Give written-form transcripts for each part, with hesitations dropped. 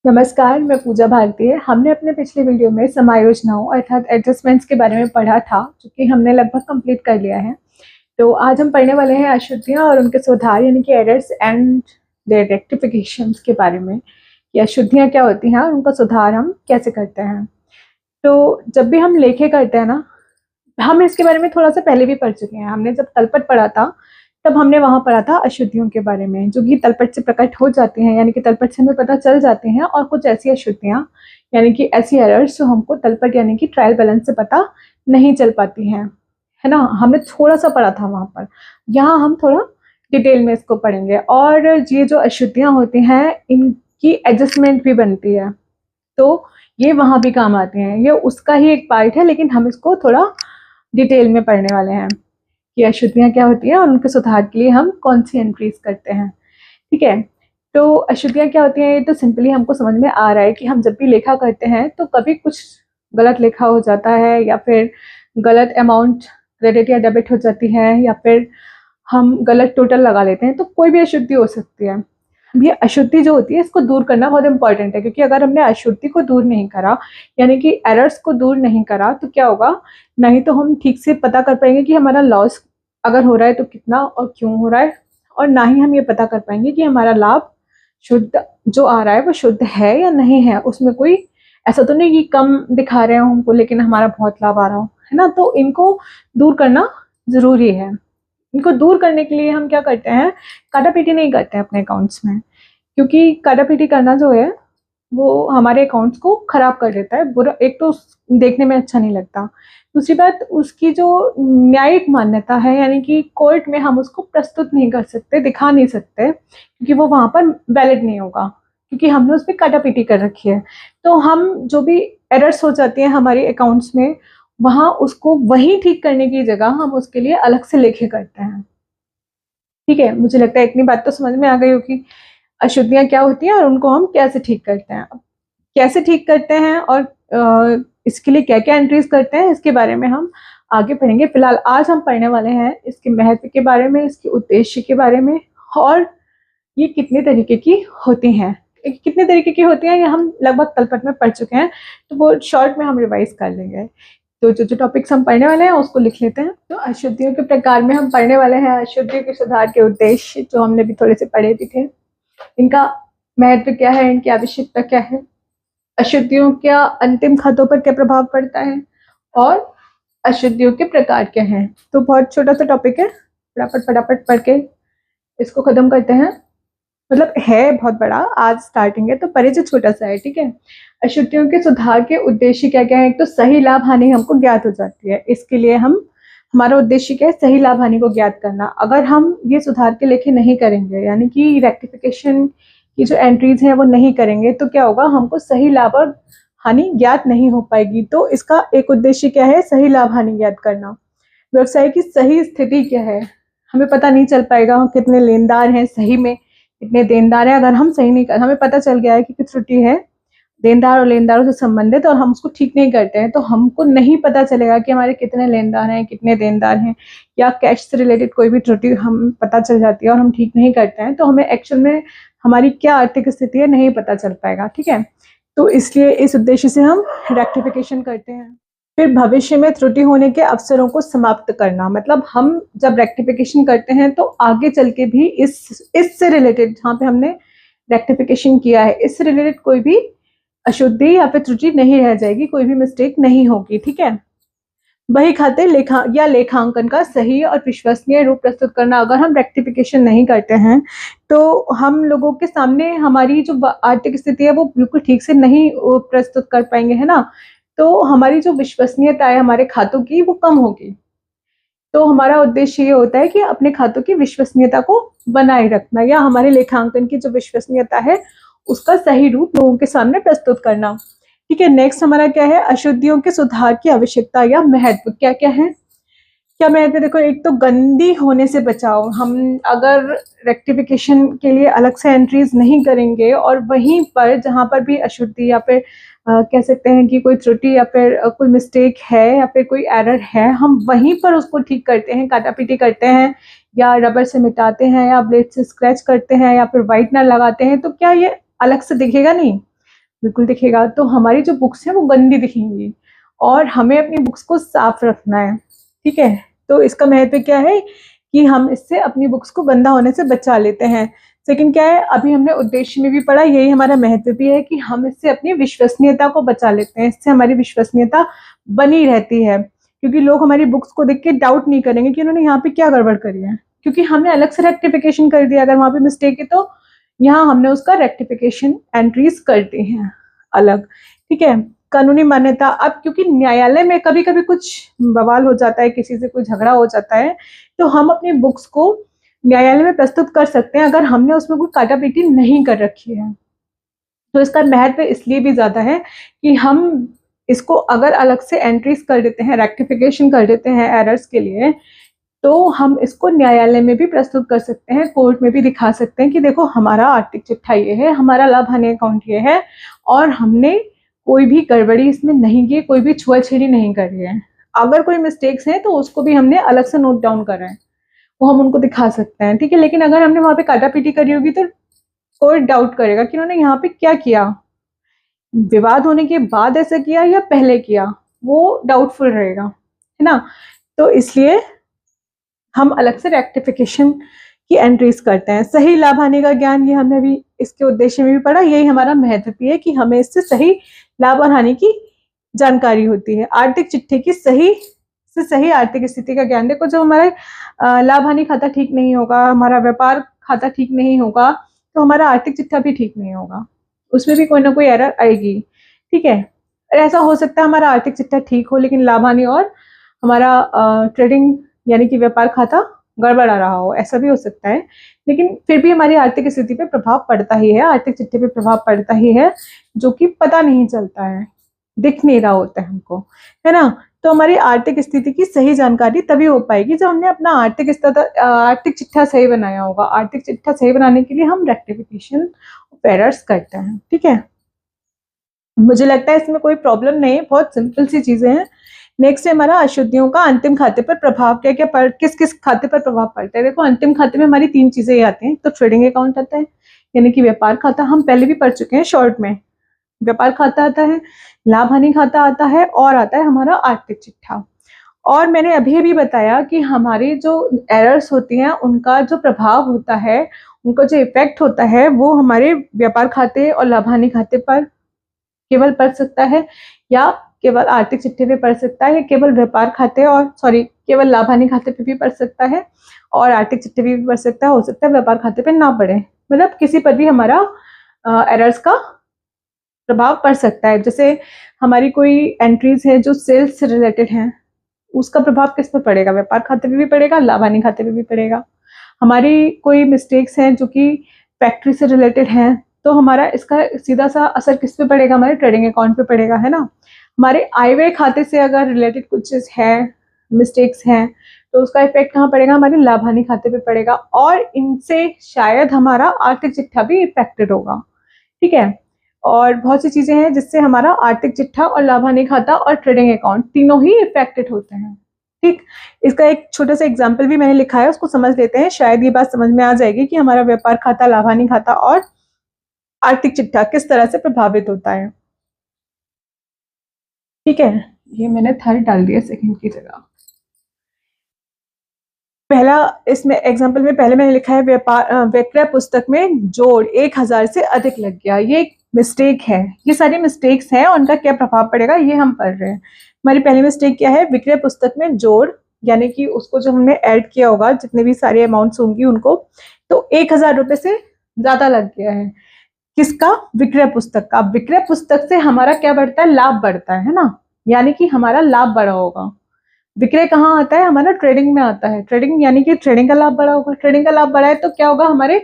नमस्कार, मैं पूजा भारती है। हमने अपने पिछले वीडियो में समायोजनाओं अर्थात एडजस्टमेंट्स के बारे में पढ़ा था, जो कि हमने लगभग कंप्लीट कर लिया है। तो आज हम पढ़ने वाले हैं अशुद्धियाँ और उनके सुधार यानी कि एरर्स एंड देयर रेक्टिफिकेशंस के बारे में कि अशुद्धियाँ क्या होती हैं और उनका सुधार हम कैसे करते हैं। तो जब भी हम लेखे करते हैं ना, हम इसके बारे में थोड़ा सा पहले भी पढ़ चुके हैं। हमने जब तलपट पढ़ा था तब हमने वहाँ पढ़ा था अशुद्धियों के बारे में, जो कि तलपट से प्रकट हो जाती हैं, यानी कि तलपट से हमें पता चल जाती हैं। और कुछ ऐसी अशुद्धियाँ यानी कि ऐसी एरर्स जो हमको तलपट यानी कि ट्रायल बैलेंस से पता नहीं चल पाती हैं, है ना। हमने थोड़ा सा पढ़ा था वहाँ पर। यहाँ हम थोड़ा डिटेल में इसको पढ़ेंगे। और ये जो अशुद्धियाँ होती हैं इनकी एडजस्टमेंट भी बनती है, तो ये वहाँ भी काम आती हैं। ये उसका ही एक पार्ट है, लेकिन हम इसको थोड़ा डिटेल में पढ़ने वाले हैं कि अशुद्धियाँ क्या होती हैं और उनके सुधार के लिए हम कौन सी एंट्रीज करते हैं। ठीक है, तो अशुद्धियाँ क्या होती हैं ये तो सिंपली हमको समझ में आ रहा है कि हम जब भी लेखा करते हैं तो कभी कुछ गलत लेखा हो जाता है, या फिर गलत अमाउंट क्रेडिट या डेबिट हो जाती है, या फिर हम गलत टोटल लगा लेते हैं। तो कोई भी अशुद्धि हो सकती है। ये अशुद्धि जो होती है इसको दूर करना बहुत इंपॉर्टेंट है, क्योंकि अगर हमने अशुद्धि को दूर नहीं करा यानी कि एरर्स को दूर नहीं करा तो क्या होगा, नहीं तो हम ठीक से पता कर पाएंगे कि हमारा लॉस अगर हो रहा है तो कितना और क्यों हो रहा है, और ना ही हम ये पता कर पाएंगे कि हमारा लाभ शुद्ध जो आ रहा है वो शुद्ध है या नहीं है। उसमें कोई ऐसा तो नहीं कि कम दिखा रहे हो हमको लेकिन हमारा बहुत लाभ आ रहा हो, है ना। तो इनको दूर करना जरूरी है। इनको दूर करने के लिए हम क्या करते हैं, काटापीटी नहीं करते हैं अपने अकाउंट्स में, क्योंकि काटापीटी करना जो है वो हमारे अकाउंट्स को खराब कर देता है। बुरा, एक तो देखने में अच्छा नहीं लगता, दूसरी बात उसकी जो न्यायिक मान्यता है यानी कि कोर्ट में हम उसको प्रस्तुत नहीं कर सकते, दिखा नहीं सकते, क्योंकि वो वहाँ पर वैलिड नहीं होगा, क्योंकि हमने उस पर काटापीटी कर रखी है। तो हम जो भी एरर्स हो जाती हैं हमारे अकाउंट्स में, वहाँ उसको वही ठीक करने की जगह हम उसके लिए अलग से लेखे करते हैं। ठीक है, मुझे लगता है इतनी बात तो समझ में आ गई होगी अशुद्धियाँ क्या होती हैं और उनको हम कैसे ठीक करते हैं। अब कैसे ठीक करते हैं और इसके लिए क्या क्या एंट्रीज करते हैं इसके बारे में हम आगे पढ़ेंगे। फिलहाल आज हम पढ़ने वाले हैं इसके महत्व के बारे में, इसके उद्देश्य के बारे में, और ये कितने तरीके की होती हैं। कितने तरीके की होती हैं ये हम लगभग तलपट में पढ़ चुके हैं, तो वो शॉर्ट में हम रिवाइज कर लेंगे। तो जो टॉपिक्स हम पढ़ने वाले हैं उसको लिख लेते हैं। तो अशुद्धियों के प्रकार में हम पढ़ने वाले हैं अशुद्धियों के सुधार के उद्देश्य, जो हमने भी थोड़े से पढ़े भी थे। इनका महत्व क्या है, इनकी आवश्यकता क्या है, अशुद्धियों का अंतिम खातों पर क्या प्रभाव पड़ता है, और अशुद्धियों के प्रकार क्या हैं। तो बहुत छोटा सा टॉपिक है, फटाफट फटाफट पढ़ के इसको खत्म करते हैं। मतलब है बहुत बड़ा, आज स्टार्टिंग है तो परिचय छोटा सा है। ठीक है, अशुद्धियों के सुधार के उद्देश्य क्या क्या है। एक तो सही लाभ हानि हमको ज्ञात हो जाती है। इसके लिए हमारा उद्देश्य क्या है, सही लाभ हानि को ज्ञात करना। अगर हम ये सुधार के लेखे नहीं करेंगे यानी कि रेक्टिफिकेशन की जो एंट्रीज हैं वो नहीं करेंगे, तो क्या होगा, हमको सही लाभ और हानि ज्ञात नहीं हो पाएगी। तो इसका एक उद्देश्य क्या है, सही लाभ हानि ज्ञात करना। व्यवसाय की सही स्थिति क्या है, हमें पता नहीं चल पाएगा कितने लेनदार हैं, सही में कितने देनदार हैं। अगर हम सही नहीं कर, हमें पता चल गया है कि कुछ त्रुटि है देनदार और लेनदारों से संबंधित, और हम उसको ठीक नहीं करते हैं, तो हमको नहीं पता चलेगा कि हमारे कितने लेनदार हैं, कितने देनदार हैं, या कैश से रिलेटेड कोई भी त्रुटि हम पता चल जाती है और हम ठीक नहीं करते हैं, तो हमें एक्चुअल में हमारी क्या आर्थिक स्थिति है नहीं पता चल पाएगा। ठीक है, तो इसलिए इस उद्देश्य से हम रेक्टिफिकेशन करते हैं। फिर भविष्य में त्रुटि होने के अवसरों को समाप्त करना, मतलब हम जब रेक्टिफिकेशन करते हैं तो आगे चल के भी इससे रिलेटेड, जहाँ पे हमने रेक्टिफिकेशन किया है इससे रिलेटेड कोई भी अशुद्धि या फिर त्रुटि नहीं रह जाएगी, कोई भी मिस्टेक नहीं होगी। ठीक है, बही खाते लेखांकन का सही और विश्वसनीय रूप प्रस्तुत करना। अगर हम रेक्टिफिकेशन नहीं करते हैं तो हम लोगों के सामने हमारी जो आर्थिक स्थिति है वो बिल्कुल ठीक से नहीं प्रस्तुत कर पाएंगे, है ना। तो हमारी जो विश्वसनीयता है हमारे खातों की वो कम होगी। तो हमारा उद्देश्य ये होता है कि अपने खातों की विश्वसनीयता को बनाए रखना, या हमारे लेखांकन की जो विश्वसनीयता है उसका सही रूप लोगों के सामने प्रस्तुत करना। ठीक है, नेक्स्ट हमारा क्या है, अशुद्धियों के सुधार की आवश्यकता या महत्व क्या क्या है। क्या महत्व, देखो, एक तो गंदी होने से बचाओ। हम अगर रेक्टिफिकेशन के लिए अलग से एंट्रीज नहीं करेंगे और वहीं पर जहाँ पर भी अशुद्धि या फिर कह सकते हैं कि कोई त्रुटि या फिर कोई मिस्टेक है या फिर कोई एरर है, हम वहीं पर उसको ठीक करते हैं, काटापीटी करते हैं, या रबर से मिटाते हैं, या ब्लेड से स्क्रैच करते हैं, या फिर वाइटनर लगाते हैं, तो क्या ये अलग से दिखेगा नहीं। बिल्कुल दिखेगा। तो हमारी जो बुक्स हैं वो गंदी दिखेंगी और हमें अपनी बुक्स को साफ रखना है, ठीक है। तो इसका महत्व क्या है कि हम इससे अपनी बुक्स को गंदा होने से बचा लेते हैं। सेकंड क्या है, अभी हमने उद्देश्य में भी पढ़ा, यही हमारा महत्व भी है कि हम इससे अपनी विश्वसनीयता को बचा लेते हैं। इससे हमारी विश्वसनीयता बनी रहती है, क्योंकि लोग हमारी बुक्स को देख के डाउट नहीं करेंगे कि उन्होंने यहाँ पे क्या गड़बड़ करी है, क्योंकि हमने अलग से रेक्टिफिकेशन कर दिया। अगर वहाँ पे मिस्टेक है तो यहाँ हमने उसका रेक्टिफिकेशन एंट्रीज कर दी हैं अलग, ठीक है। कानूनी मान्यता, अब क्योंकि न्यायालय में कभी कभी कुछ बवाल हो जाता है, किसी से कोई झगड़ा हो जाता है, तो हम अपनी बुक्स को न्यायालय में प्रस्तुत कर सकते हैं अगर हमने उसमें कोई काटा पीटी नहीं कर रखी है। तो इसका महत्व इसलिए भी ज्यादा है कि हम इसको अगर अलग से एंट्रीज कर देते हैं, रेक्टिफिकेशन कर देते हैं एरर्स के लिए, तो हम इसको न्यायालय में भी प्रस्तुत कर सकते हैं, कोर्ट में भी दिखा सकते हैं कि देखो हमारा आर्थिक चिट्ठा ये है, हमारा लाभ हानि अकाउंट ये है, और हमने कोई भी गड़बड़ी इसमें नहीं की, कोई भी छुआछेड़ी नहीं करी है। अगर कोई मिस्टेक्स हैं तो उसको भी हमने अलग से नोट डाउन करा है, वो हम उनको दिखा सकते हैं, ठीक है। लेकिन अगर हमने वहां पे काटा पीटी करी होगी तो कोई डाउट करेगा कि उन्होंने यहाँ पे क्या किया, विवाद होने के बाद ऐसा किया या पहले किया, वो डाउटफुल रहेगा, है ना। तो इसलिए हम अलग से रेक्टिफिकेशन की एंट्रीज करते हैं। सही लाभ हानि का ज्ञान, ये हमने भी इसके उद्देश्य में भी पढ़ा, यही हमारा महत्व भी है कि हमें इससे सही लाभ और हानि की जानकारी होती है। आर्थिक चिट्ठे की सही आर्थिक स्थिति का ज्ञान, देखो जब हमारा लाभ हानि खाता ठीक नहीं होगा, हमारा व्यापार खाता ठीक नहीं होगा, तो हमारा आर्थिक चिट्ठा भी ठीक नहीं होगा, उसमें भी कोई ना कोई एरर आएगी, ठीक है। ऐसा हो सकता है हमारा आर्थिक चिट्ठा ठीक हो लेकिन लाभ हानि और हमारा ट्रेडिंग यानी कि व्यापार खाता गड़बड़ा रहा हो, ऐसा भी हो सकता है। लेकिन फिर भी हमारी आर्थिक स्थिति पे प्रभाव पड़ता ही है, आर्थिक चिट्ठे पे प्रभाव पड़ता ही है, जो कि पता नहीं चलता है, दिख नहीं रहा होता है हमको, है ना। तो हमारी आर्थिक स्थिति की सही जानकारी तभी हो पाएगी जब हमने अपना आर्थिक चिट्ठा सही बनाया होगा। आर्थिक चिट्ठा सही बनाने के लिए हम रेक्टिफिकेशन ऑफ एरर्स करते हैं, ठीक है। मुझे लगता है इसमें कोई प्रॉब्लम नहीं है, बहुत सिंपल सी चीजें हैं। नेक्स्ट है हमारा अशुद्धियों का अंतिम खाते पर प्रभाव, क्या क्या किस किस खाते पर प्रभाव पड़ता है। देखो अंतिम खाते में हमारी 3 चीजें आती हैं। तो ट्रेडिंग अकाउंट आता है, यानी कि व्यापार खाता, हम पहले भी पढ़ चुके हैं शॉर्ट में। व्यापार खाता आता है, लाभ हानि खाता आता है, और आता है हमारा आर्थिक चिट्ठा। और मैंने अभी भी बताया कि हमारी जो एरर्स होती हैं उनका जो प्रभाव होता है, उनका जो इफेक्ट होता है, वो हमारे व्यापार खाते और लाभ हानि खाते पर केवल पड़ सकता है, या केवल आर्थिक चिट्ठे पे पड़ सकता है, केवल व्यापार खाते और केवल लाभ हानि खाते पे भी पड़ सकता है, और आर्थिक चिट्ठे पे भी पड़ सकता है। हो सकता है व्यापार खाते पे ना पड़े, मतलब किसी पर भी हमारा एरर्स का प्रभाव पड़ सकता है। जैसे हमारी कोई एंट्रीज है जो सेल्स से रिलेटेड हैं, उसका प्रभाव किस पर पड़ेगा, व्यापार खाते पे भी पड़ेगा, लाभ हानि खाते पे भी पड़ेगा। हमारी कोई मिस्टेक्स हैं जो कि फैक्ट्री से रिलेटेड हैं, तो हमारा इसका सीधा सा असर किस पे पड़ेगा, हमारे ट्रेडिंग अकाउंट पे पड़ेगा, है ना। हमारे आय व्यय खाते से अगर रिलेटेड कुछ चीज है, मिस्टेक्स हैं, तो उसका इफेक्ट कहाँ पड़ेगा, हमारे लाभ हानि खाते पे पड़ेगा, और इनसे शायद हमारा आर्थिक चिट्ठा भी इफेक्टेड होगा, ठीक है। और बहुत सी चीजें हैं जिससे हमारा आर्थिक चिट्ठा और लाभ हानि खाता और ट्रेडिंग अकाउंट तीनों ही इफेक्टेड होते हैं, ठीक। इसका एक छोटा सा एग्जाम्पल भी मैंने लिखा है, उसको समझ लेते हैं, शायद ये बात समझ में आ जाएगी कि हमारा व्यापार खाता, लाभ हानि खाता और आर्थिक चिट्ठा किस तरह से प्रभावित होता है, ठीक है। ये मैंने थर्ड डाल दिया सेकंड की जगह। पहला इसमें एग्जाम्पल में पहले मैंने लिखा है विक्रय पुस्तक में जोड़ 1000 से अधिक लग गया, ये एक मिस्टेक है। ये सारी मिस्टेक्स हैं, उनका क्या प्रभाव पड़ेगा ये हम पढ़ रहे हैं। हमारी पहली मिस्टेक क्या है, विक्रय पुस्तक में जोड़, यानी कि उसको जो हमने ऐड किया होगा, जितने भी सारे अमाउंट्स होंगी उनको, तो 1000 रुपए से ज्यादा लग गया है। किसका, विक्रय पुस्तक का। विक्रय पुस्तक से हमारा क्या बढ़ता है, लाभ बढ़ता है ना, यानी कि हमारा लाभ बढ़ा होगा। विक्रय कहाँ आता है, हमारा ट्रेडिंग में आता है। ट्रेडिंग यानी कि ट्रेडिंग का लाभ बढ़ा होगा। ट्रेडिंग का लाभ बढ़ा है तो क्या होगा, हमारे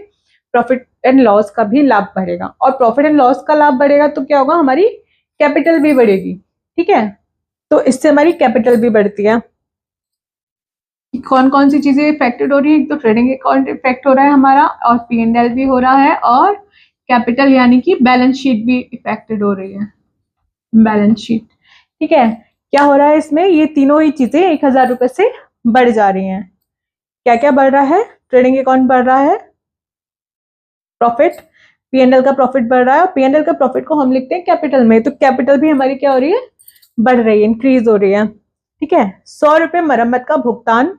प्रॉफिट एंड लॉस का भी लाभ बढ़ेगा, और प्रॉफिट एंड लॉस का लाभ बढ़ेगा तो क्या होगा, हमारी कैपिटल भी बढ़ेगी, ठीक है। तो इससे हमारी कैपिटल भी बढ़ती है। कौन कौन सी चीजें इफेक्टेड हो रही है, एक तो ट्रेडिंग अकाउंट इफेक्ट हो रहा है हमारा, और P&L भी हो रहा है, और कैपिटल यानी कि बैलेंस शीट भी इफेक्टेड हो रही है, बैलेंस शीट, ठीक है। क्या हो रहा है इसमें, ये तीनों ही चीजें 1000 रुपए से बढ़ जा रही हैं। क्या क्या बढ़ रहा है, ट्रेडिंग अकाउंट बढ़ रहा है, प्रॉफिट P&L का प्रॉफिट बढ़ रहा है और P&L का प्रॉफिट को हम लिखते हैं कैपिटल में, तो कैपिटल भी हमारी क्या हो रही है, बढ़ रही है, इंक्रीज हो रही है। ठीक है, 100 रुपए मरम्मत का भुगतान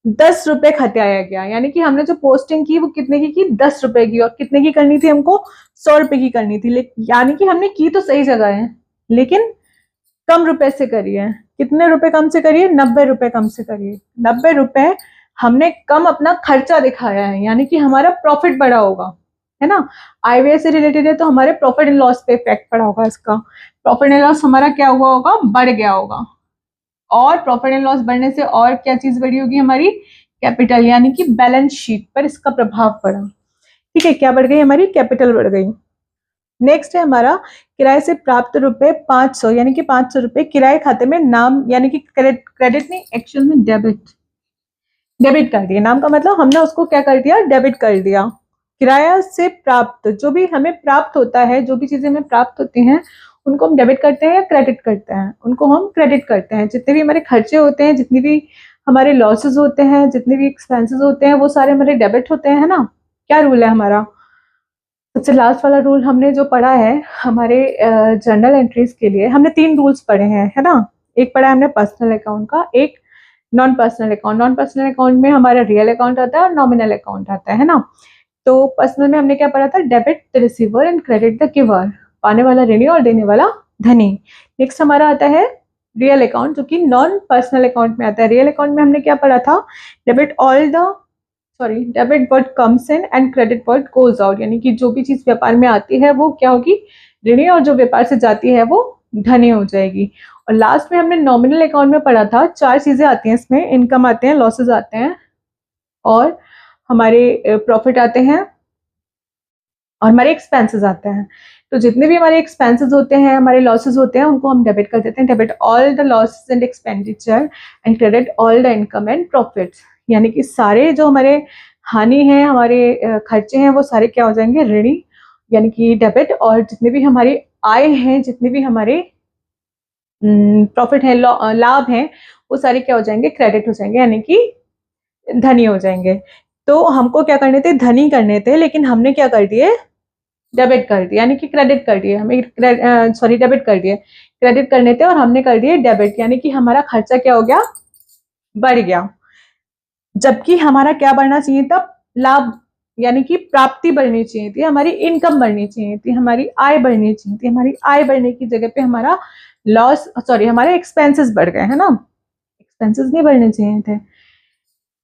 10 रुपए खतियाया गया, यानी कि हमने जो पोस्टिंग की वो कितने की 10 रुपए की, और कितने की करनी थी हमको, 100 रुपए की करनी थी, यानी कि हमने की तो सही जगह है लेकिन कम रुपए से करी है। कितने रुपए कम से करिए, 90 रुपए कम से करिए। 90 रुपए हमने कम अपना खर्चा दिखाया है, यानी कि हमारा प्रॉफिट बढ़ा होगा, है ना। आय व्यय से रिलेटेड है तो हमारे प्रॉफिट एंड लॉस पे इफेक्ट पड़ा होगा, इसका प्रॉफिट एंड लॉस हमारा क्या हुआ होगा, बढ़ गया होगा। और प्रॉफिट एंड लॉस बढ़ने से और क्या चीज बढ़ी होगी, हमारी कैपिटल, यानी कि बैलेंस शीट पर इसका प्रभाव पड़ा। ठीक है, क्या बढ़ गई, हमारी कैपिटल बढ़ गई। नेक्स्ट है हमारा किराए से प्राप्त रुपए 500, यानी कि 500 रुपए किराए खाते में नाम, यानी कि क्रेडिट नहीं, एक्चुअल में डेबिट कर दिया। नाम का मतलब हमने उसको क्या कर दिया, डेबिट कर दिया। किराया से प्राप्त, जो भी हमें प्राप्त होता है, जो भी चीजें हमें प्राप्त होती हैं उनको हम डेबिट करते हैं या क्रेडिट करते हैं, उनको हम क्रेडिट करते हैं। जितने भी हमारे खर्चे होते हैं, जितनी भी हमारे लॉसेस होते हैं, जितने भी एक्सपेंसेस होते हैं, वो सारे हमारे डेबिट होते हैं, है ना। क्या रूल है हमारा, सबसे लास्ट वाला रूल हमने जो पढ़ा है हमारे जर्नल एंट्रीज के लिए, हमने 3 रूल्स पढ़े हैं, है ना। एक पढ़ा है हमने पर्सनल अकाउंट का, एक non personal account. Non personal account में हमारा रियल अकाउंट आता है और नॉमिनल अकाउंट आता है ना। तो पर्सनल में हमने क्या पढ़ा था, debit the receiver and credit the giver, पाने वाला ऋणी और देने वाला धनी। नेक्स्ट हमारा आता है रियल अकाउंट, जो कि नॉन पर्सनल अकाउंट में आता है। रियल अकाउंट में हमने क्या पढ़ा था, debit what comes in and credit what goes out, यानी कि जो भी चीज व्यापार में आती है वो क्या होगी, ऋणी, और जो व्यापार से जाती है वो धनी हो जाएगी। और लास्ट में हमने नॉमिनल अकाउंट में पढ़ा था, 4 चीजें आती हैं इसमें, इनकम आते हैं, लॉसेस आते हैं, और हमारे प्रॉफिट आते हैं, और हमारे एक्सपेंसेस आते हैं। तो जितने भी हमारे एक्सपेंसेस होते हैं, हमारे लॉसेस होते हैं, उनको हम डेबिट कर देते हैं, debit all the losses and expenditure and credit all the income and profits, यानी कि सारे जो हमारे हानि है, हमारे खर्चे हैं, वो सारे क्या हो जाएंगे, ऋणी, यानी कि डेबिट, और जितने भी हमारी आय हैं, जितने भी हमारे प्रॉफिट है, लाभ हैं, वो सारे क्या हो जाएंगे, क्रेडिट हो जाएंगे, यानी कि धनी हो जाएंगे। तो हमको क्या करने थे, धनी करने थे, लेकिन हमने क्या कर दिए, डेबिट कर दिया, यानी कि क्रेडिट कर दिए, हमें डेबिट कर दिए, क्रेडिट करने थे और हमने कर दिए डेबिट, यानी कि हमारा खर्चा क्या हो गया, बढ़ गया। जबकि हमारा क्या बढ़ना चाहिए था, लाभ, यानी कि प्राप्ति बढ़नी चाहिए थी, हमारी इनकम बढ़नी चाहिए थी, हमारी आय बढ़नी चाहिए थी। हमारी आय बढ़ने की जगह पे हमारा हमारे एक्सपेंसेस बढ़ गए, है ना, एक्सपेंसेस नहीं बढ़ने चाहिए थे।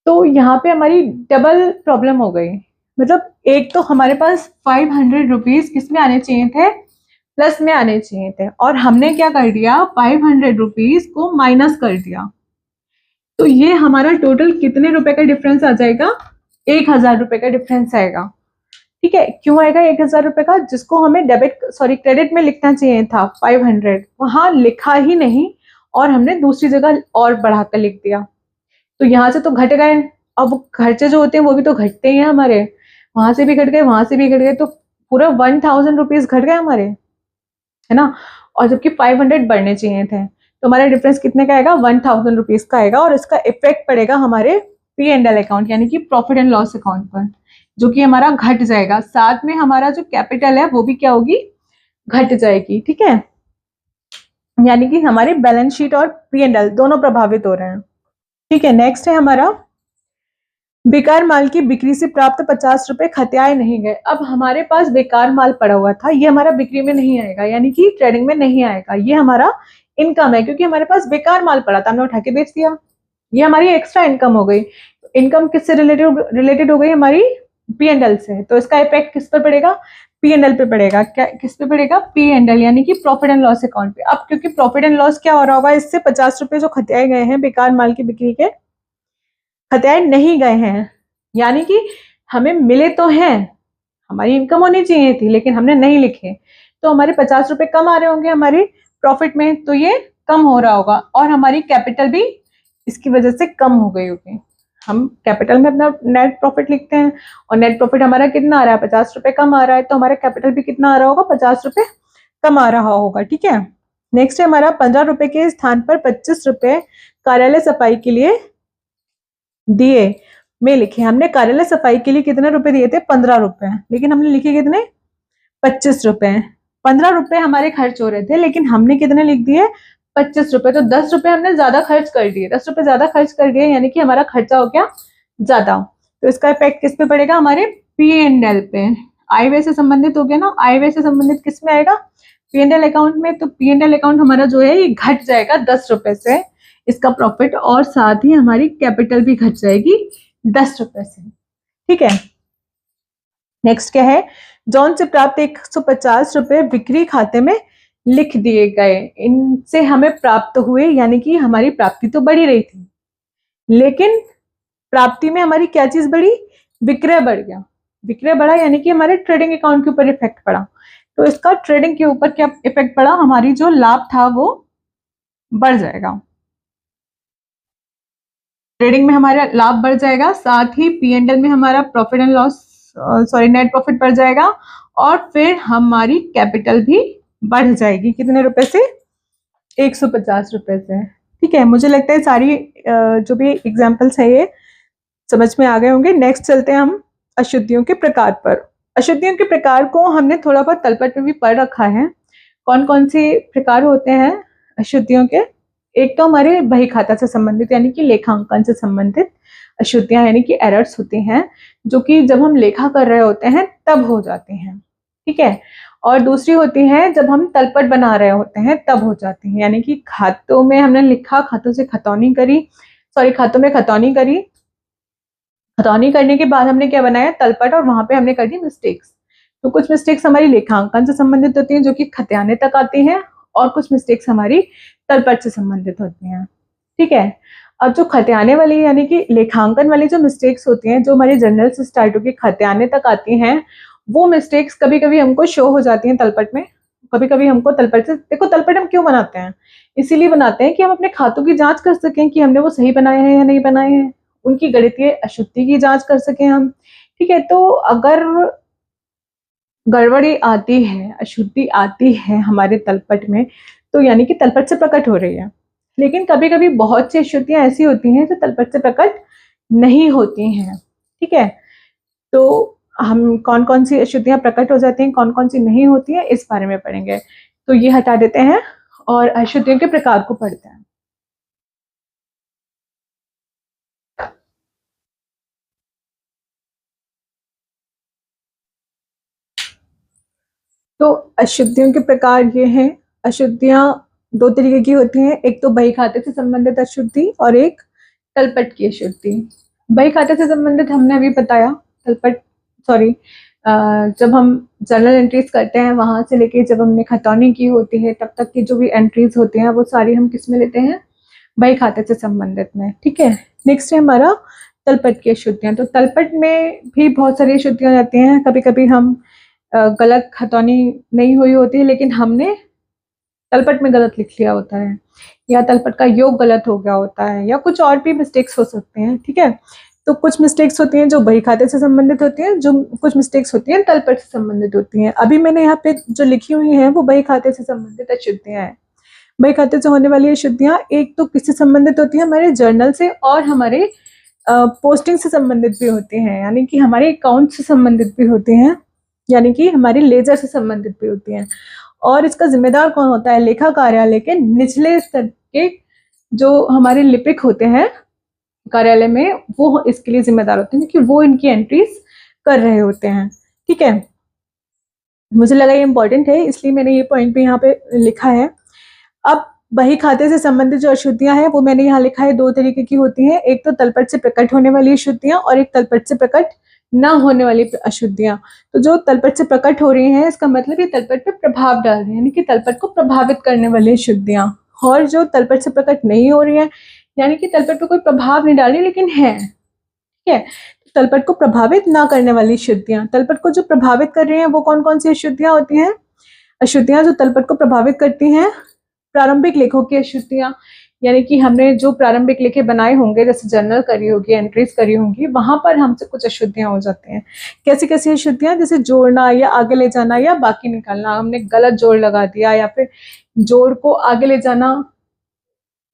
तो यहाँ पे हमारी डबल प्रॉब्लम हो गई, मतलब एक तो हमारे पास 500 रुपीज किस में आने चाहिए थे, प्लस में आने चाहिए थे, और हमने क्या कर दिया, 500 रुपीज को माइनस कर दिया। तो ये हमारा टोटल कितने रुपए का डिफरेंस आ जाएगा, 1000 रुपए का डिफरेंस आएगा। ठीक है, क्यों आएगा 1000 रुपए का, जिसको हमें क्रेडिट में लिखना चाहिए था 500, वहां लिखा ही नहीं, और हमने दूसरी जगह और बढ़ाकर लिख दिया। तो यहाँ से तो घट गए, अब खर्चे जो होते हैं वो भी तो घटते ही हैं हमारे, वहां से भी घट गए, वहां से भी घट गए, तो पूरा 1000 रुपीज घट गए हमारे, है ना। और जबकि 500 बढ़ने चाहिए थे, तो हमारा डिफरेंस कितने का आएगा, 1000 रुपीज का आएगा, और इसका इफेक्ट पड़ेगा हमारे P&L अकाउंट, यानी कि प्रॉफिट एंड लॉस अकाउंट पर, जो कि हमारा घट जाएगा। साथ में हमारा जो कैपिटल है वो भी क्या होगी, घट जाएगी। ठीक है, यानी कि हमारे बैलेंस शीट और P&L दोनों प्रभावित हो रहे हैं। ठीक है, नेक्स्ट है हमारा बेकार माल की बिक्री से प्राप्त 50 रुपए खतियाए नहीं गए। अब हमारे पास बेकार माल पड़ा हुआ था, ये हमारा बिक्री में नहीं आएगा, यानी कि ट्रेडिंग में नहीं आएगा, ये हमारा इनकम है, क्योंकि हमारे पास बेकार माल पड़ा था, हमने उठा के बेच दिया, ये हमारी एक्स्ट्रा इनकम हो गई। इनकम किससे रिलेटेड हो गई, हमारी P&L से, तो इसका इफेक्ट किस पर पड़ेगा, P&L पे पड़ेगा। क्या किस पे पड़ेगा, P&L, यानी कि प्रॉफिट एंड लॉस अकाउंट पे। अब क्योंकि प्रॉफिट एंड लॉस क्या हो रहा होगा, इससे 50 रुपए जो खतियाए गए हैं बेकार माल की बिक्री के, खतियाए नहीं गए हैं, यानी कि हमें मिले तो हैं, हमारी इनकम होनी चाहिए थी, लेकिन हमने नहीं लिखे, तो हमारे 50 रुपए कम आ रहे होंगे हमारे प्रॉफिट में, तो ये कम हो रहा होगा, और हमारी कैपिटल भी इसकी वजह से कम हो गई होगी। हम कैपिटल में अपना नेट प्रॉफिट लिखते हैं, और नेट प्रॉफिट हमारा कितना आ रहा है, 50 रुपए कम आ रहा है, तो हमारा कैपिटल भी कितना आ रहा होगा, 50 रुपए कम आ रहा होगा। ठीक है, नेक्स्ट है हमारा 15 रुपए के स्थान पर 25 रुपए कार्यालय सफाई के लिए दिए में लिखे। हमने कार्यालय सफाई के लिए कितने रुपए दिए थे, 15 रुपए, लेकिन हमने लिखे कितने, 25 रुपए। 15 रुपए हमारे खर्च हो रहे थे, लेकिन हमने कितने लिख दिए? 25 रुपए। तो 10 रुपए हमने ज्यादा खर्च कर दिए, 10 रुपए ज्यादा खर्च कर दिए, यानी कि हमारा खर्चा हो गया ज्यादा। तो इसका इफेक्ट किस पे पड़ेगा? हमारे पी एंड एल पे। आय व्यय से संबंधित हो गया ना, आय व्यय से संबंधित किस में आएगा? पी एंड एल अकाउंट में। तो पी एंड एल अकाउंट हमारा जो है ये घट जाएगा 10 रुपए से, इसका प्रॉफिट, और साथ ही हमारी कैपिटल भी घट जाएगी 10 रुपए से। ठीक है, नेक्स्ट क्या है? जॉन से प्राप्त 150 रुपए बिक्री खाते में लिख दिए गए। इनसे हमें प्राप्त हुए, यानी कि हमारी प्राप्ति तो बढ़ी रही थी, लेकिन प्राप्ति में हमारी क्या चीज बढ़ी? विक्रय बढ़ गया। विक्रय बढ़ा यानी कि हमारे ट्रेडिंग अकाउंट के ऊपर इफेक्ट पड़ा। तो इसका ट्रेडिंग के ऊपर क्या इफेक्ट पड़ा? हमारी जो लाभ था वो बढ़ जाएगा, ट्रेडिंग में हमारा लाभ बढ़ जाएगा, साथ ही पी&एल में हमारा profit and loss, sorry, net profit बढ़ जाएगा, और फिर हमारी कैपिटल भी बढ़ जाएगी। कितने रुपए से? 150 रुपए से। ठीक है, मुझे लगता है सारी जो भी एग्जाम्पल्स है ये समझ में आ गए होंगे। नेक्स्ट चलते हैं हम अशुद्धियों के प्रकार पर। अशुद्धियों के प्रकार को हमने थोड़ा बहुत तलपट में भी पढ़ रखा है। कौन कौन से प्रकार होते हैं अशुद्धियों के? एक तो हमारे बही खाता से संबंधित, यानी कि लेखांकन से संबंधित अशुद्धियां, यानी कि एरर्स होती हैं, जो कि जब हम लेखा कर रहे होते हैं तब हो जाती हैं। ठीक है, और दूसरी होती है जब हम तलपट बना रहे होते हैं तब हो जाती हैं, यानी कि खातों में हमने लिखा, खातों से खतौनी करी, सॉरी, खातों में खतौनी करी, खतौनी करने के बाद हमने क्या बनाया? तलपट, और वहां पे हमने कर दी मिस्टेक्स। तो कुछ मिस्टेक्स हमारी लेखांकन से संबंधित होती हैं, जो कि खतियाने तक आती हैं, और कुछ मिस्टेक्स हमारी तलपट से संबंधित होती हैं। ठीक है, अब जो खतियाने वाली, यानी कि लेखांकन वाली जो मिस्टेक्स होती हैं, जो हमारी जर्नल से स्टार्ट होकर खतियाने तक आती हैं, वो मिस्टेक्स कभी कभी हमको शो हो जाती हैं तलपट में। कभी कभी हमको तलपट से, देखो तलपट हम क्यों बनाते हैं? इसीलिए बनाते हैं कि हम अपने खातों की जांच कर सकें कि हमने वो सही बनाए हैं या नहीं बनाए हैं, उनकी गणितीय अशुद्धि की जांच कर सकें हम। ठीक है, तो अगर गड़बड़ी आती है, अशुद्धि आती है हमारे तलपट में, तो यानी कि तलपट से प्रकट हो रही है। लेकिन कभी कभी बहुत सी अशुद्धियां ऐसी होती हैं जो तलपट से प्रकट नहीं होती हैं। ठीक है, तो हम कौन कौन सी अशुद्धियां प्रकट हो जाती हैं, कौन कौन सी नहीं होती हैं, इस बारे में पढ़ेंगे। तो ये हटा देते हैं और अशुद्धियों के प्रकार को पढ़ते हैं। तो अशुद्धियों के प्रकार ये हैं। अशुद्धियां दो तरीके की होती हैं, एक तो बही खाते से संबंधित अशुद्धि और एक तलपट की अशुद्धि। बही खाते से संबंधित हमने अभी बताया, तलपट, सॉरी, जब हम जर्नल एंट्रीज करते हैं वहां से लेके जब हमने खतौनी की होती है तब तक की जो भी एंट्रीज होती हैं वो सारी हम किस में लेते हैं? बही खाते से संबंधित में। ठीक है, नेक्स्ट है हमारा तलपट की अशुद्धियां। तो तलपट में भी बहुत सारी अशुद्धियां जाती हैं। कभी कभी हम गलत खतौनी नहीं हुई होती है, लेकिन हमने तलपट में गलत लिख लिया होता है, या तलपट का योग गलत हो गया होता है, या कुछ और भी मिस्टेक्स हो सकते हैं। ठीक है, तो कुछ मिस्टेक्स होती हैं जो बही खाते से संबंधित होती हैं, जो कुछ मिस्टेक्स होती हैं तलपट से संबंधित होती हैं। अभी मैंने यहाँ पे जो लिखी हुई हैं वो बही खाते से संबंधित अशुद्धियां हैं। बही खाते से होने वाली अशुद्धियां एक तो किससे संबंधित होती है? हमारे जर्नल से, और हमारे पोस्टिंग से संबंधित भी होती हैं, यानी कि हमारे अकाउंट से संबंधित भी होती हैं, यानी कि हमारी लेजर से संबंधित भी होती हैं। और इसका जिम्मेदार कौन होता है? लेखा कार्यालय के निचले स्तर के जो हमारे लिपिक होते हैं कार्यालय में, वो इसके लिए जिम्मेदार होते हैं, क्योंकि वो इनकी एंट्रीज कर रहे होते हैं। ठीक है, मुझे लगा ये इंपॉर्टेंट है, इसलिए मैंने ये पॉइंट भी यहाँ पे लिखा है। अब बही खाते से संबंधित जो अशुद्धियां हैं वो मैंने यहाँ लिखा है, दो तरीके की होती हैं, एक तो तलपट से प्रकट होने वाली अशुद्धियां और एक तलपट से प्रकट ना होने वाली अशुद्धियां। तो जो तलपट से प्रकट हो रही हैं इसका मतलब ये तलपट पे प्रभाव डाल रही है, यानी कि तलपट को प्रभावित करने वाली अशुद्धियां। और जो तलपट से प्रकट नहीं हो रही है, यानी कि तलपट पे कोई प्रभाव नहीं डाल रही लेकिन है। ठीक है, तलपट को प्रभावित ना करने वाली अशुद्धियां। तलपट को जो प्रभावित कर रही हैं वो कौन कौन सी अशुद्धियां होती हैं? अशुद्धियां जो तलपट को प्रभावित करती हैं, प्रारंभिक लेखों की अशुद्धियां, यानी कि हमने जो प्रारंभिक लेखे बनाए होंगे, जैसे जर्नल करी होगी, एंट्रीज करी होंगी, वहां पर हमसे कुछ अशुद्धियां हो जाती हैं। कैसी कैसी अशुद्धियां? जैसे जोड़ना या आगे ले जाना या बाकी निकालना, हमने गलत जोड़ लगा दिया, या फिर जोड़ को आगे ले जाना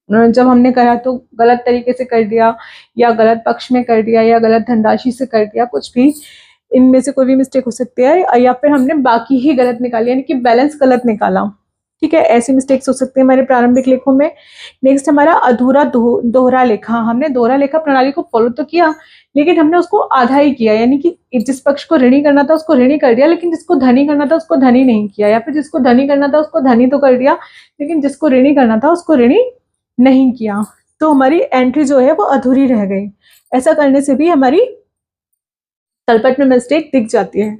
जब हमने करा तो गलत तरीके से कर दिया, या गलत पक्ष में कर दिया, या गलत धनराशि से कर दिया, कुछ भी, इनमें से कोई भी मिस्टेक हो सकती है, या फिर हमने बाकी ही गलत निकाली यानी कि बैलेंस गलत निकाला। ठीक है, ऐसी मिस्टेक्स हो सकती है हमारे प्रारंभिक लेखों में। नेक्स्ट हमारा अधूरा दोहरा लेखा। हमने दोहरा लेखा प्रणाली को फॉलो तो किया, लेकिन हमने उसको आधा ही किया, यानी कि जिस पक्ष को ऋणी करना था उसको ऋणी कर दिया, लेकिन जिसको धनी करना था उसको धनी नहीं किया, या फिर जिसको धनी करना था उसको धनी तो कर दिया, लेकिन जिसको ऋणी करना था उसको ऋणी नहीं किया। तो हमारी एंट्री जो है वो अधूरी रह गई। ऐसा करने से भी हमारी तलपट में मिस्टेक दिख जाती है।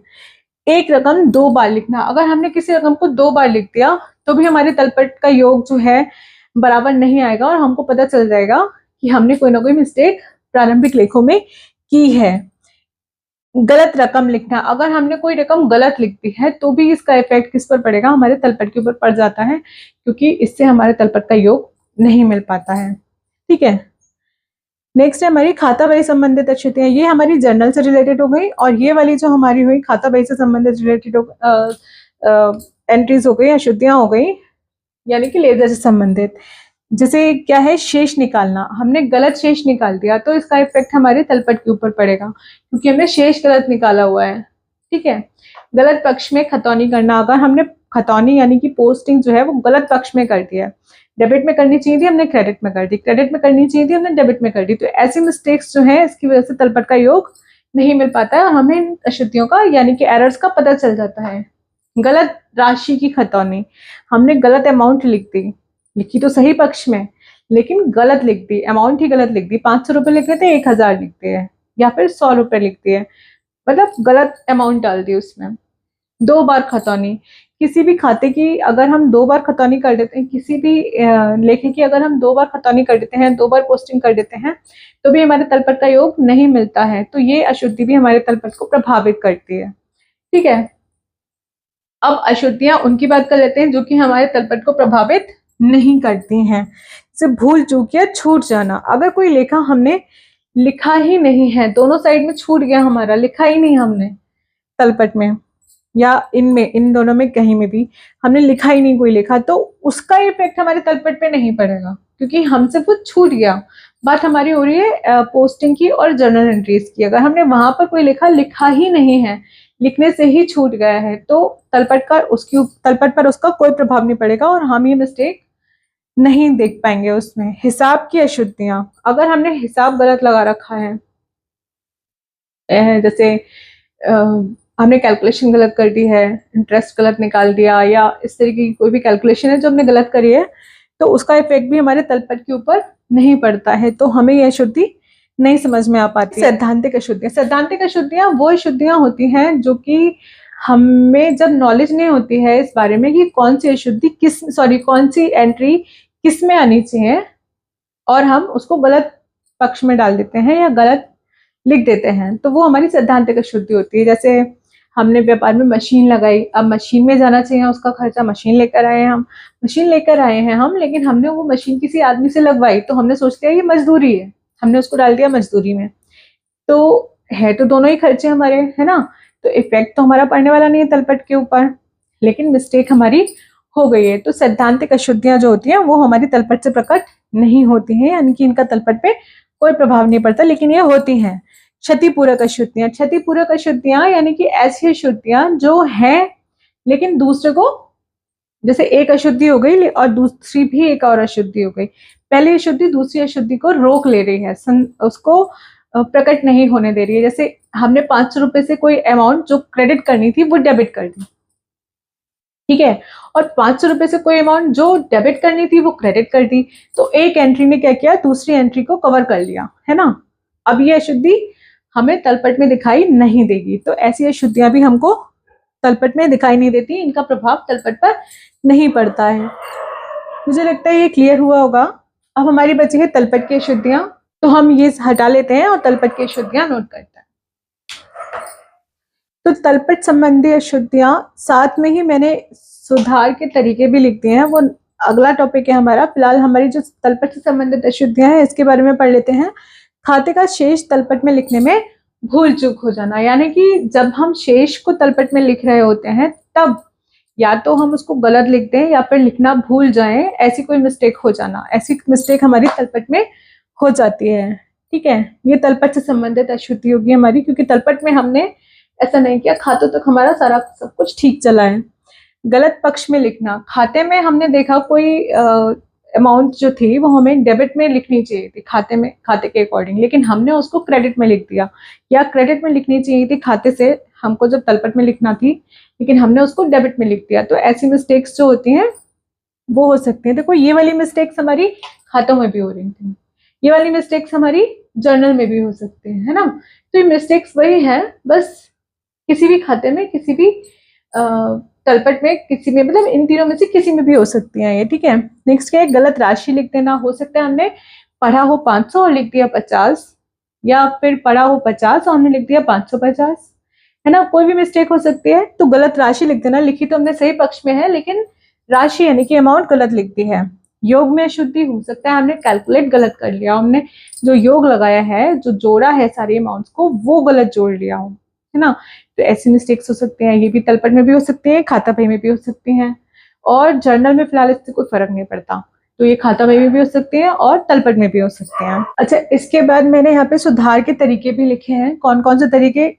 एक रकम 2 बार लिखना। अगर हमने किसी रकम को 2 बार लिख दिया तो भी हमारे तलपट का योग जो है बराबर नहीं आएगा, और हमको पता चल जाएगा कि हमने कोई ना कोई मिस्टेक प्रारंभिक लेखों में की है। गलत रकम लिखना। अगर हमने कोई रकम गलत लिख दी है तो भी इसका इफेक्ट किस पर पड़ेगा, हमारे तलपट के ऊपर पड़ जाता है, क्योंकि इससे हमारे तलपट का योग नहीं मिल पाता है। ठीक है, नेक्स्ट है हमारी खाता बही संबंधित अशुद्धियां। ये हमारी जर्नल से रिलेटेड हो गई, और ये वाली जो हमारी हुई खाता बही से संबंधित रिलेटेड एंट्रीज हो गई, अशुद्धियां हो गई, यानी कि लेजर से संबंधित। जैसे क्या है, शेष निकालना। हमने गलत शेष निकाल दिया तो इसका इफेक्ट हमारे तलपट के ऊपर पड़ेगा, क्योंकि हमने शेष गलत निकाला हुआ है। ठीक है, गलत पक्ष में खतौनी करना। अगर हमने खतौनी यानी कि पोस्टिंग जो है वो गलत पक्ष में कर दिया, डेबिट में करनी चाहिए थी हमने क्रेडिट में कर दी, क्रेडिट में करनी चाहिए थी हमने डेबिट में कर दी, तो ऐसी मिस्टेक्स जो है इसकी वजह से तलपट का योग नहीं मिल पाता है, और हमें अशुद्धियों का यानी कि एरर्स का पता चल जाता है। गलत राशि की खतौनी। हमने गलत अमाउंट लिखी तो सही पक्ष में, लेकिन गलत लिख दी, अमाउंट ही गलत लिख दी। 500 रुपये लिख रहे थे 1000 लिखते हैं, या फिर 100 रुपये लिखती है, मतलब गलत अमाउंट डाल दी उसमें। 2 बार खतौनी। किसी भी खाते की अगर हम 2 बार खतौनी कर देते हैं, किसी भी लेखे की अगर हम 2 बार खतौनी कर देते हैं, 2 बार पोस्टिंग कर देते हैं, तो भी हमारे तलपट का योग नहीं मिलता है। तो ये अशुद्धि भी हमारे तलपट को प्रभावित करती है। ठीक है, अब अशुद्धियां उनकी बात कर लेते हैं जो कि हमारे तलपट को प्रभावित नहीं करती हैं। जैसे भूल चूक या छूट जाना। अगर कोई लेखा हमने लिखा ही नहीं है, दोनों साइड में छूट गया हमारा, लिखा ही नहीं हमने तलपट में या इनमें, इन दोनों में कहीं में भी हमने लिखा ही नहीं कोई लेखा, तो उसका इफेक्ट हमारे तलपट पे नहीं पड़ेगा, क्योंकि हमसे वो छूट गया। बात हमारी हो रही है पोस्टिंग की और जर्नल एंट्रीज की। अगर हमने वहां पर कोई लेखा लिखा ही नहीं है, लिखने से ही छूट गया है, तो तलपट पर उसका कोई प्रभाव नहीं पड़ेगा, और हम ये मिस्टेक नहीं देख पाएंगे उसमें। हिसाब की अशुद्धियां। अगर हमने हिसाब गलत लगा रखा है, जैसे हमने कैलकुलेशन गलत कर दी है, इंटरेस्ट गलत निकाल दिया, या इस तरीके की कोई भी कैलकुलेशन है जो हमने गलत करी है, तो उसका इफेक्ट भी हमारे तलपट के ऊपर नहीं पड़ता है, तो हमें यह अशुद्धि नहीं समझ में आ पाती। सैद्धांतिक अशुद्धियां। सैद्धांतिक अशुद्धियां वो अशुद्धियां होती हैं जो कि हमें जब नॉलेज नहीं होती है इस बारे में कि कौन सी अशुद्धि कौन सी एंट्री किस में आनी चाहिए, और हम उसको गलत पक्ष में डाल देते हैं या गलत लिख देते हैं, तो वो हमारी सैद्धांतिक अशुद्धि होती है। जैसे हमने व्यापार में मशीन लगाई, अब मशीन में जाना चाहिए उसका खर्चा, मशीन लेकर आए हम, लेकिन हमने वो मशीन किसी आदमी से लगवाई, तो हमने सोच लिया ये मजदूरी है, हमने उसको डाल दिया मजदूरी में, तो है तो दोनों ही खर्चे हमारे, है ना, तो इफेक्ट तो हमारा पड़ने वाला नहीं है तलपट के ऊपर, लेकिन मिस्टेक हमारी हो गई है। तो सैद्धांतिक अशुद्धियां जो होती हैं वो हमारी तलपट से प्रकट नहीं होती हैं, यानी कि इनका तलपट पे कोई प्रभाव नहीं पड़ता, लेकिन ये होती हैं। क्षतिपूरक अशुद्धियां। क्षतिपूरक अशुद्धियां यानी कि ऐसी अशुद्धियां जो हैं लेकिन दूसरे को, जैसे एक अशुद्धि हो गई और दूसरी भी एक और अशुद्धि हो गई, पहली अशुद्धि दूसरी अशुद्धि को रोक ले रही है, उसको प्रकट नहीं होने दे रही है। जैसे हमने 500 रुपए से कोई अमाउंट जो क्रेडिट करनी थी वो डेबिट कर दी, ठीक है, और 500 रुपए से कोई अमाउंट जो डेबिट करनी थी वो क्रेडिट कर दी, तो एक एंट्री ने क्या किया, दूसरी एंट्री को कवर कर लिया, है ना। अब ये अशुद्धि हमें तलपट में दिखाई नहीं देगी, तो ऐसी अशुद्धियां भी हमको तलपट में दिखाई नहीं देती, इनका प्रभाव तलपट पर नहीं पड़ता है। मुझे लगता है ये क्लियर हुआ होगा। अब हमारी बची है तलपट की अशुद्धियां, तो हम ये हटा लेते हैं और तलपट की अशुद्धियां नोट करते हैं। तो तलपट संबंधी अशुद्धियां, साथ में ही मैंने सुधार के तरीके भी लिख दिए हैं, वो अगला टॉपिक है हमारा। फिलहाल हमारी जो तलपट से संबंधित अशुद्धियां हैं इसके बारे में पढ़ लेते हैं। खाते का शेष तलपट में लिखने में भूल चूक हो जाना, यानी कि जब हम शेष को तलपट में लिख रहे होते हैं तब या तो हम उसको गलत लिख दें या फिर लिखना भूल जाएं, ऐसी कोई मिस्टेक हो जाना, ऐसी मिस्टेक हमारी तलपट में हो जाती है। ठीक है, ये तलपट से संबंधित अशुद्धि होगी हमारी, क्योंकि तलपट में हमने ऐसा नहीं किया, खातों तक हमारा सारा सब कुछ ठीक चला है। गलत पक्ष में लिखना, खाते में हमने देखा कोई अमाउंट जो थी वो हमें डेबिट में लिखनी चाहिए थी खाते में, खाते के अकॉर्डिंग, लेकिन हमने उसको क्रेडिट में लिख दिया, या क्रेडिट में लिखनी चाहिए थी खाते से हमको जब तलपट में लिखना थी, लेकिन हमने उसको डेबिट में लिख दिया। तो ऐसी मिस्टेक्स जो होती हैं वो हो सकती है। देखो ये वाली मिस्टेक्स हमारी खातों में भी हो रही थी, ये वाली मिस्टेक्स हमारी जर्नल में भी हो सकती है ना। तो ये मिस्टेक्स वही है, बस किसी भी खाते में, किसी भी तलपट में, किसी में, मतलब इन तीनों में से किसी में भी हो सकती है ये, ठीक है। नेक्स्ट क्या है, गलत राशि लिख देना। हो सकता है हमने पढ़ा हो 500 और लिख दिया 50, या फिर पढ़ा हो 50 और हमने लिख दिया 550, है ना, कोई भी मिस्टेक हो सकती है। तो गलत राशि लिख देना, लिखी तो हमने सही पक्ष में है लेकिन राशि यानी कि अमाउंट गलत लिख दी है। योग में अशुद्धि हो सकता है हमने कैलकुलेट गलत कर लिया, हमने जो योग लगाया है, जो जोड़ा है सारे अमाउंट्स को, वो गलत जोड़ लिया हो, है ना। तो ऐसी मिस्टेक्स हो सकते हैं, ये भी तलपट में भी हो सकती है, खाता बही में भी हो सकती हैं, और जर्नल में फिलहाल इससे कोई फर्क नहीं पड़ता। तो ये खाता बही में भी हो सकते हैं और तलपट में भी हो सकते हैं। अच्छा, इसके बाद मैंने यहाँ पे सुधार के तरीके भी लिखे हैं। कौन कौन से तरीके,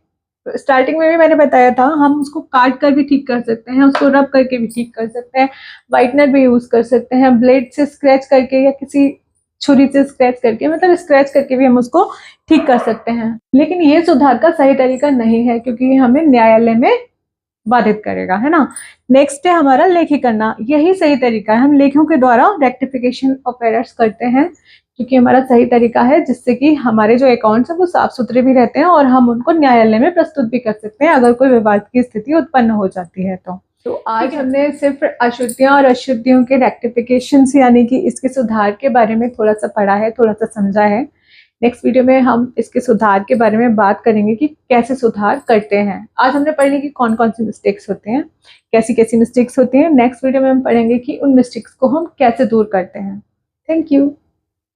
स्टार्टिंग में भी मैंने बताया था, हम उसको काट कर भी ठीक कर सकते हैं, उसको रब करके भी ठीक कर सकते हैं, व्हाइटनर भी यूज कर सकते हैं, ब्लेड से स्क्रैच करके या किसी छुरी से स्क्रैच करके, मतलब स्क्रैच करके भी हम उसको ठीक कर सकते हैं। लेकिन ये सुधार का सही तरीका नहीं है क्योंकि ये हमें न्यायालय में बाधित करेगा, है ना। नेक्स्ट है हमारा लेखी करना, यही सही तरीका है। हम लेखों के द्वारा रेक्टिफिकेशन ऑफ एरर्स करते हैं क्योंकि हमारा सही तरीका है, जिससे कि हमारे जो अकाउंट्स है वो साफ सुथरे भी रहते हैं और हम उनको न्यायालय में प्रस्तुत भी कर सकते हैं अगर कोई विवाद की स्थिति उत्पन्न हो जाती है तो आज हमने सिर्फ अशुद्धियां और अशुद्धियों के रेक्टिफिकेशन यानी कि इसके सुधार के बारे में थोड़ा सा पढ़ा है, थोड़ा सा समझा है। नेक्स्ट वीडियो में हम इसके सुधार के बारे में बात करेंगे कि कैसे सुधार करते हैं। आज हमने पढ़ने की कौन कौन सी मिस्टेक्स होते हैं, कैसी कैसी मिस्टेक्स होती हैं। नेक्स्ट वीडियो में हम पढ़ेंगे कि उन मिस्टेक्स को हम कैसे दूर करते हैं। Thank you.